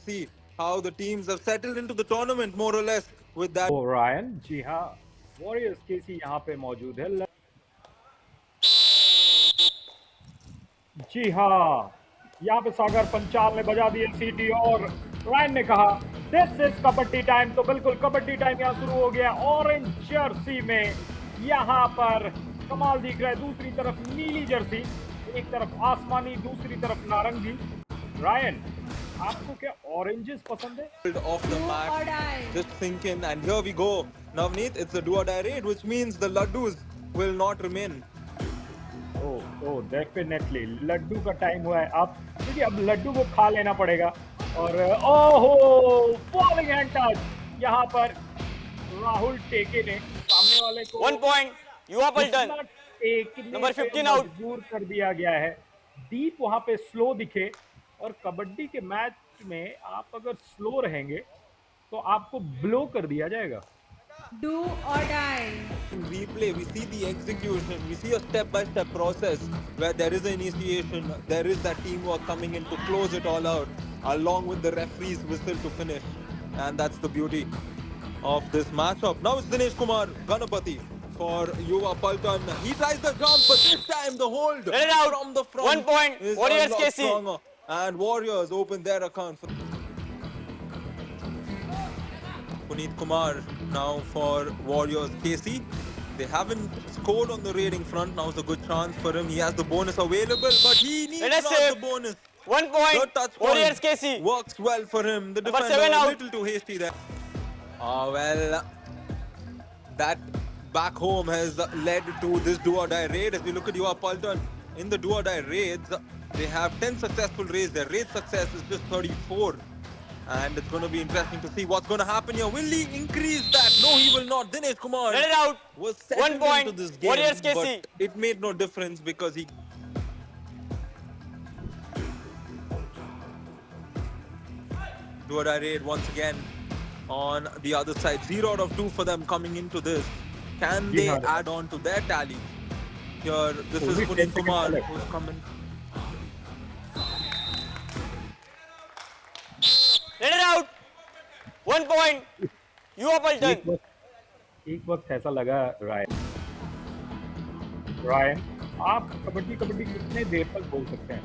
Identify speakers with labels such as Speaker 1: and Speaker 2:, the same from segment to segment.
Speaker 1: see how the teams have settled into the tournament more or less with that.
Speaker 2: Orion, जी हाँ, warriors केसी यहाँ पे मौजूद है। जी हाँ, यहाँ पे सागर पंचाल ने बजा दी सीटी और रायन ने कहा दिस इज कबड्डी टाइम। तो बिल्कुल कबड्डी टाइम यहाँ शुरू हो गया। ऑरेंज जर्सी में यहाँ पर कमाल दिख रहा है। दूसरी तरफ नीली जर्सी, एक तरफ आसमानी, दूसरी तरफ नारंगी। रायन, आपको क्या ऑरेंजेस पसंद है?
Speaker 1: Of the match, just sink in, and here we go. Navneet, it's a do or die raid, which means the laddus will not remain.
Speaker 2: Oh definitely laddu का टाइम हुआ है। अब देखिए, अब लड्डू को खा लेना पड़ेगा। और ओहो, फॉलिंग हैंड टच यहाँ पर राहुल टेके ने सामने वाले को
Speaker 3: 1 point युवा पलटन नंबर 15 आउट
Speaker 2: मजबूर कर दिया गया है। दीप वहां पे स्लो दिखे, और कबड्डी के मैच में आप अगर स्लो रहेंगे तो आपको ब्लो कर दिया जाएगा।
Speaker 4: Do or die.
Speaker 1: Replay, we see the execution, we see a step-by-step process where there is an initiation, there is that teamwork coming in to close it all out, along with the referee's whistle to finish, and that's the beauty of this matchup. Now it's Dinesh Kumar Ganapati for Yuva Paltan. He tries the jump, but this time the hold from the front
Speaker 3: 1 point
Speaker 1: is
Speaker 3: Warriors
Speaker 1: a lot
Speaker 3: KC.
Speaker 1: stronger, and Warriors open their account for Puneet Kumar now for Warriors KC. They haven't scored on the raiding front. Now's a good chance for him. He has the bonus available, but he needs not the bonus.
Speaker 3: 1 point
Speaker 1: The touch
Speaker 3: Warriors
Speaker 1: point
Speaker 3: KC.
Speaker 1: works well for him. The
Speaker 3: Number
Speaker 1: defender
Speaker 3: 7
Speaker 1: a
Speaker 3: out.
Speaker 1: little too hasty there. Well, that back home has led to this do or die raid. If you look at Yuva Paltan in the do or die raids, they have 10 successful raids. Their raid success is just 34. And it's going to be interesting to see what's going to happen here. Will he increase that? No, he will not. Dinesh Kumar
Speaker 3: Let it out.
Speaker 1: was
Speaker 3: 1
Speaker 1: settled
Speaker 3: point
Speaker 1: into this game,
Speaker 3: Warriors KC.
Speaker 1: but it made no difference because he... Do or die raid once again on the other side. 0 out of 2 for them coming into this. Can they add on to their tally? Here, this is Puneet Kumar who's coming.
Speaker 3: Let it out. 1 point युवा पलटन।
Speaker 2: एक वक्त ऐसा लगा Ryan, आप कबड्डी कितने देर तक बोल सकते हैं?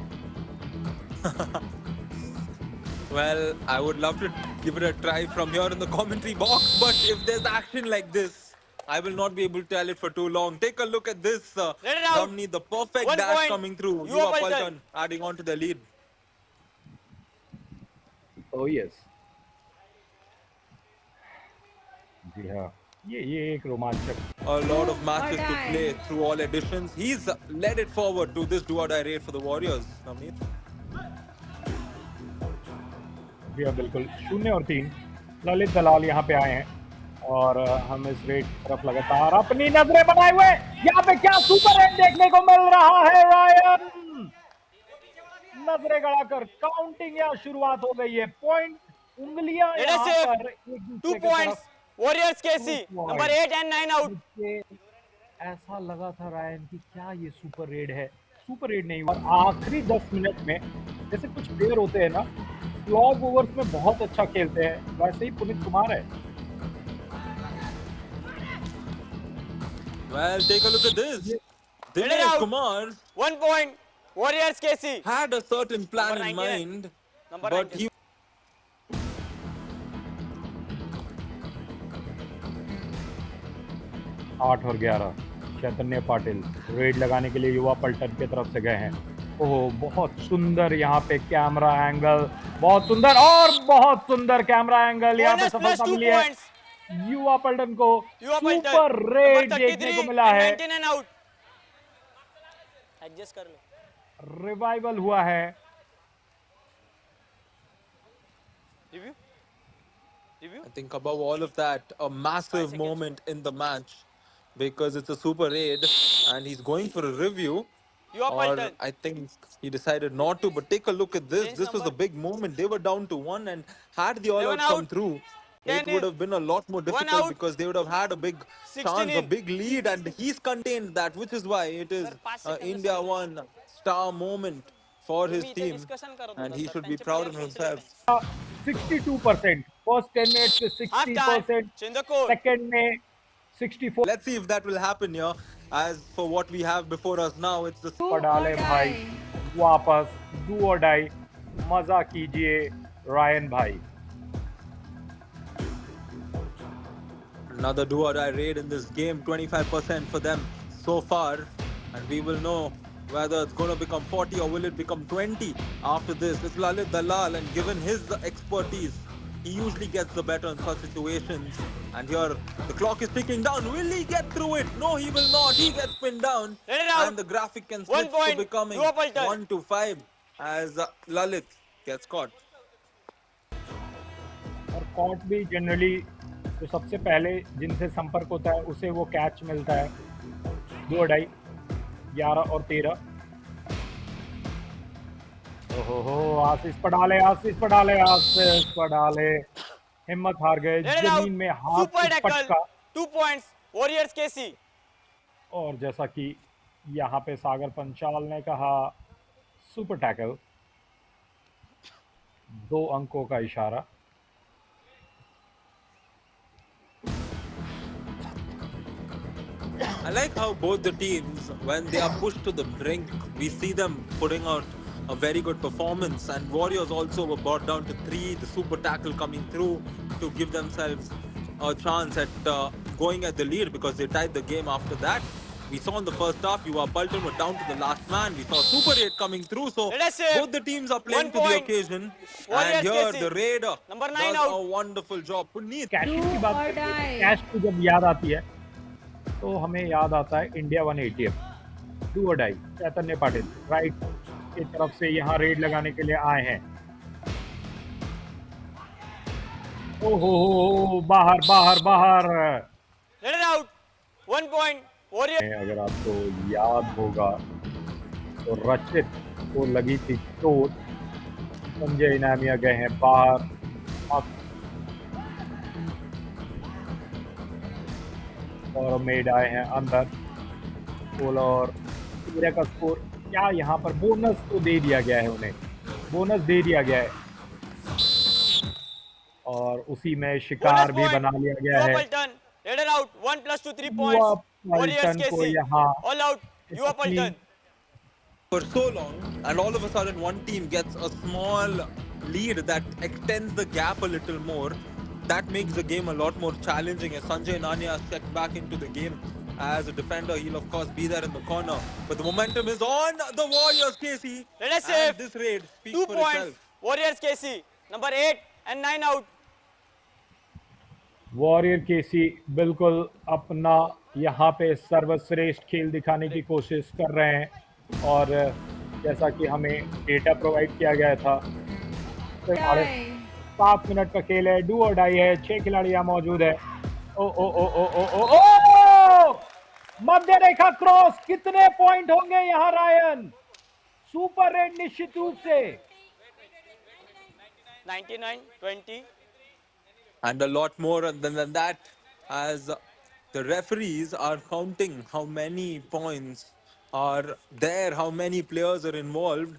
Speaker 1: Well, I would love to give it a try from here in the commentary box, but if there's action like this, I will not be able to tell it for too long. Take a look at this.
Speaker 3: Let it out.
Speaker 1: Damni, the perfect
Speaker 3: 1
Speaker 1: dash
Speaker 3: point.
Speaker 1: coming through.
Speaker 3: Yuva
Speaker 1: Yuva
Speaker 3: Paltan
Speaker 1: Paltan adding on to the lead.
Speaker 2: Oh yes. जी हाँ, ये एक रोमांचक।
Speaker 1: A lot of matches to play through all editions. He's led it forward to this do or die raid for the Warriors. Navneet.
Speaker 2: जी हाँ, बिल्कुल 0 और 3। ललित दलाल यहाँ पे आए हैं और हम इस रेड तरफ लगातार अपनी नजरें बनाए हुए। यहाँ पे क्या सुपर रेड देखने को मिल रहा है? रायन नजरें गड़ाकर काउंटिंग या शुरुआत हो गई है। पॉइंट उंगलियां यहाँ पर एक दूसरे
Speaker 3: 2 points Warriors KC number 8 and 9 out.
Speaker 2: ऐसा लगा था रायन कि क्या ये सुपर रेड है? सुपर रेड नहीं हुआ। आखिरी 10 मिनट में जैसे कुछ प्लेयर होते हैं ना, लॉन्ग ओवर्स में बहुत अच्छा खेलते हैं, वैसे ही पुनीत कुमार है।
Speaker 1: Well, take a look at this. Dinesh Kumar
Speaker 3: 1 point Warriors KC
Speaker 1: had a certain plan in mind, but he
Speaker 2: 8 और 11 चैतन्य पाटिल रेड लगाने के लिए युवा पलटन की तरफ से गए हैं। ओह, बहुत सुंदर यहाँ पे कैमरा एंगल, बहुत सुंदर और बहुत सुंदर कैमरा एंगल। यहाँ पे सफलता मिली है युवा पलटन को। सुपर रेड देखने को मिला है।
Speaker 3: एडजस्ट कर लो।
Speaker 2: रिवाइवल हुआ है।
Speaker 3: Review
Speaker 1: I think above all of that, a massive moment in the match because it's a super raid and he's going for a review. Or I think he decided not to, but take a look at this. This was a big moment. They were down to 1, and had the all-out come through, it would have been a lot more difficult because they would have had a big chance, a big lead, and he's contained that, which is why it is India 1 star moment for his team, and he should be proud of himself.
Speaker 2: 62%, first 10 minute से 60%, second में 64।
Speaker 1: Let's see if that will happen here. As for what we have before us now, it's the
Speaker 4: Do
Speaker 2: पडाले
Speaker 4: or
Speaker 2: भाई
Speaker 4: die.
Speaker 2: वापस do और die, मजा कीजिए Ryan भाई।
Speaker 1: another do or die raid in this game. 25% for them so far, and we will know whether it's going to become 40 or will it become 20 after this. It's Lalit Dalal, and given his expertise, he usually gets the better in such situations. And here the clock is ticking down. Will he get through it? No, he will not. He gets pinned down, and the graphic can switch to becoming 1-5 as Lalit gets caught.
Speaker 2: और cot भी generally तो सबसे पहले जिनसे संपर्क होता है उसे वो कैच मिलता है। 2 ढाई 11 और 13। ओहो आशीष पडाले हिम्मत हार गए, जमीन में हाथ से पटका।
Speaker 3: 2 points Warriors KC।
Speaker 2: और जैसा कि यहाँ पे सागर पंचाल ने कहा सुपर टैकल, 2 अंकों का इशारा।
Speaker 1: I like how both the teams, when they are pushed to the brink, we see them putting out a very good performance. And Warriors also were brought down to 3, the super tackle coming through to give themselves a chance at going at the lead, because they tied the game after that. We saw in the first half, UR Bolton were down to the last man. We saw Super 8 coming through. So both the teams are playing to the occasion. And here the Raider does a wonderful job. Puneet.
Speaker 2: Cash की बात करते हैं, cash की जब याद आती है तो हमें याद आता है इंडिया 180। डू और डाई चैतन्य पाटिल राइट की तरफ से यहाँ रेड लगाने के लिए आए हैं। ओहो बाहर।
Speaker 3: Out 1 point Warriors।
Speaker 2: अगर आपको याद होगा तो रचित को लगी थी चोट, संजय इनामिया गए हैं बाहर। और मेड आए हैं अंदर। कोला और का स्कोर क्या यहाँ पर बोनस तो दे दिया गया है, उन्हें बोनस दे दिया गया है और उसी में शिकार भी बना लिया गया है।
Speaker 3: Raider out 1 + 2 3 points Warriors KC all out UR Bolton
Speaker 1: for so long, and all of a sudden one team gets a small lead that extends the gap a little more. That makes the game a lot more challenging as Sanjay Nania steps back into the game as a defender. He'll of course be there in the corner, but the momentum is on the Warriors KC. And this raid speaks
Speaker 3: 2
Speaker 1: for
Speaker 3: points
Speaker 1: itself.
Speaker 3: Warriors KC number 8 and 9 out।
Speaker 2: Warrior केसी बिल्कुल अपना यहाँ पे सर्वश्रेष्ठ खेल दिखाने की कोशिश कर रहे हैं और जैसा कि हमें डेटा प्रोवाइड किया गया था तो 7 मिनट का खेल है, डू और डाई है, 6 खिलाड़ी यहाँ मौजूद है। ओ मध्य रेखा क्रॉस, कितने पॉइंट होंगे यहाँ रायन? सुपर रेड निश्चित रूप से
Speaker 3: 99-20
Speaker 1: and a lot more than that, as the referees are counting how many points are there, how many players are involved,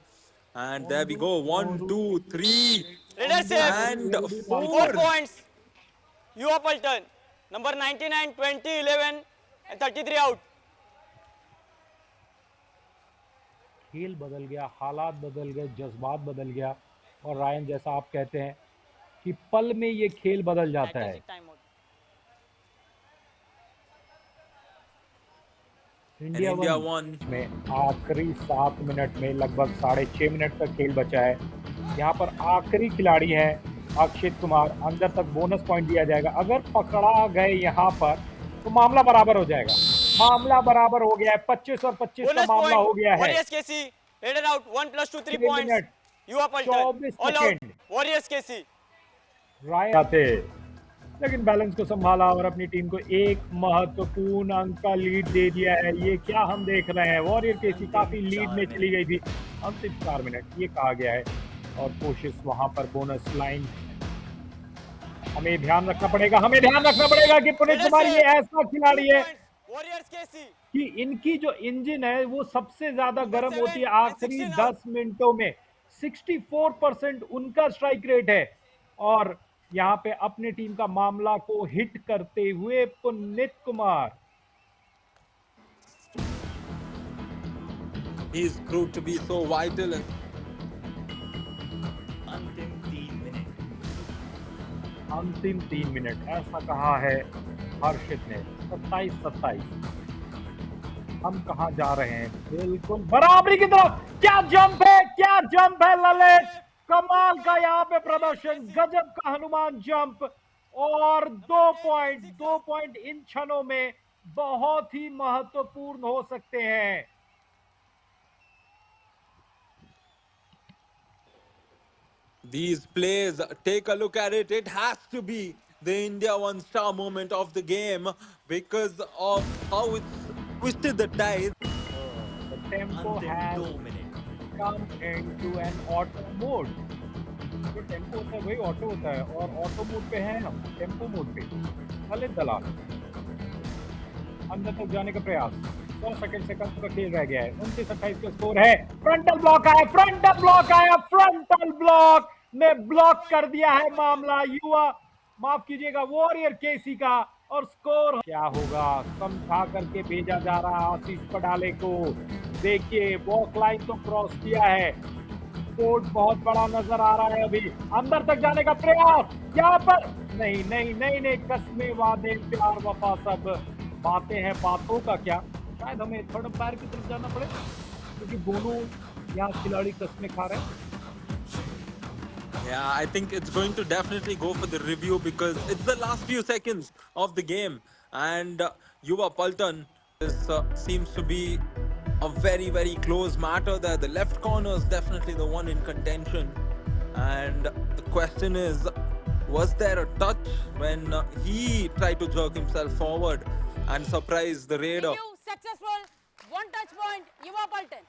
Speaker 1: and there we go, 1 2 3 and 4
Speaker 3: points UR Bolton number 99 20 11 and 33 out।
Speaker 2: खेल बदल गया, हालात बदल गए, जज्बात बदल गया और रायन जैसा आप कहते हैं कि पल में ये खेल बदल जाता है। इंडिया 1 में आखिरी 7 मिनट में लगभग 6.5 मिनट का खेल बचा है। यहाँ पर आखिरी खिलाड़ी है अक्षित कुमार, अंदर तक बोनस पॉइंट दिया जाएगा। अगर पकड़ा गए यहाँ पर तो मामला बराबर हो जाएगा। मामला बराबर हो गया है, 25 और 25 का मामला हो गया है।
Speaker 3: Warriors KC Raider out 1 + 2 3 points UR Bolton all out Warriors KC।
Speaker 2: Ryan आते लेकिन बैलेंस को संभाला और अपनी टीम को एक महत्वपूर्ण अंक का लीड दे दिया है। ये क्या हम देख रहे हैं, वॉरियर केसी काफी लीड में चली गई थी। अंतिम 4 मिनट ये कहा गया है और कोशिश वहां पर बोनस लाइन। हमें ध्यान रखना पड़ेगा कि पुनीत कुमार ये ऐसा खिलाड़ी है
Speaker 3: Warriors KC.
Speaker 2: कि इनकी जो इंजन है वो सबसे ज्यादा
Speaker 3: Number
Speaker 2: गर्म होती है
Speaker 3: 7 and
Speaker 2: आखिरी
Speaker 3: 16 out.
Speaker 2: 10 मिनटों में। 64% उनका स्ट्राइक रेट है और यहाँ पे अपनी टीम का मामला को हिट करते हुए Puneet Kumar.
Speaker 1: He's proved to be so vital.
Speaker 2: अंतिम 3 मिनट ऐसा कहा है हर्षित ने। 27-27 हम कहा जा रहे हैं? बिल्कुल बराबरी की तरफ। क्या जंप है, क्या जंप है ललित, कमाल का यहाँ पे प्रदर्शन, गजब का हनुमान जंप। और 2 पॉइंट इन क्षणों में बहुत ही महत्वपूर्ण हो सकते हैं।
Speaker 1: These plays, take a look at it. It has to be the India one-star moment of the game because of how it's twisted the tide.
Speaker 2: The tempo has come into an auto mode. जो tempo होता है वही auto होता है और auto mode पे है हम, टेम्पो मोड पे। ललित दलाल अंदर तक जाने का प्रयास। 100 सेकंड का खेल रह गया है। 29-28 का स्कोर है। फ्रंटल ब्लॉक आया, फ्रंटल ब्लॉक ने ब्लॉक कर दिया है मामला युवा, माफ कीजिएगा, वॉरियर केसी का। और स्कोर क्या होगा समझा करके भेजा जा रहा है आशीष पडाले को। देखिए वॉक लाइन तो क्रॉस किया है, कोर्ट बहुत बड़ा नजर आ रहा है। अभी अंदर तक जाने का प्रयास, यहाँ पर नहीं, कस्में वादे प्यार वफा सब बातें हैं, बातों का क्या। शायद हमें थर्ड अंपायर की तरफ जाना पड़े क्योंकि दोनों यहाँ खिलाड़ी कस्में खा रहे हैं।
Speaker 1: Yeah, I think it's going to definitely go for the review because it's the last few seconds of the game. And Yuva Paltan seems to be a very, very close matter there. The left corner is definitely the one in contention. And the question is, was there a touch when he tried to jerk himself forward and surprise the raider?
Speaker 3: Review successful. One touch point, Yuva Paltan.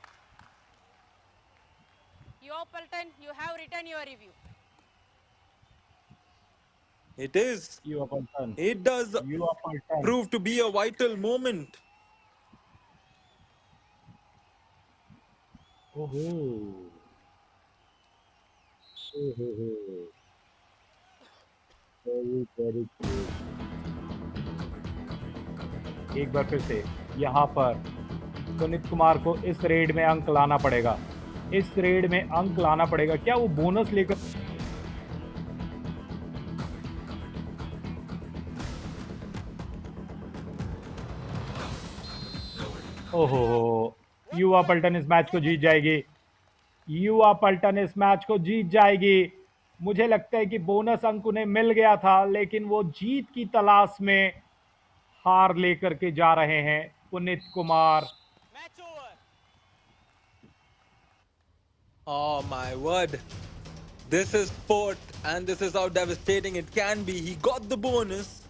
Speaker 3: Yuva Paltan, you have written your review.
Speaker 1: It is.
Speaker 2: युवा पल्टन,
Speaker 1: It does
Speaker 2: युवा पल्टन।
Speaker 1: prove to be a vital moment.
Speaker 2: ओहो, very एक बार फिर से यहाँ पर पुनीत कुमार को इस रेड में अंक लाना पड़ेगा, इस रेड में अंक लाना पड़ेगा। क्या वो बोनस लेकर? ओहो, युवा पल्टन इस मैच को जीत जाएगी, युवा पल्टन इस मैच को जीत जाएगी। मुझे लगता है कि बोनस अंक उन्हें मिल गया था लेकिन वो जीत की तलाश में हार लेकर के जा रहे हैं Puneet Kumar.
Speaker 3: Match over.
Speaker 1: Oh my word. This is sport and this is how devastating it can be. He got the bonus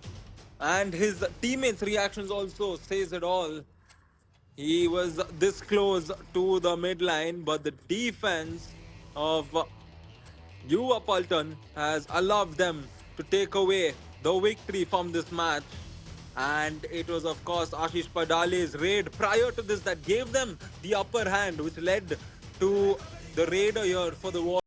Speaker 1: and his teammates' reactions also says it all. He was this close to the midline, but the defense of Yuva Paltan has allowed them to take away the victory from this match. And it was, of course, Ashish Padale's raid prior to this that gave them the upper hand, which led to the raider here for the war.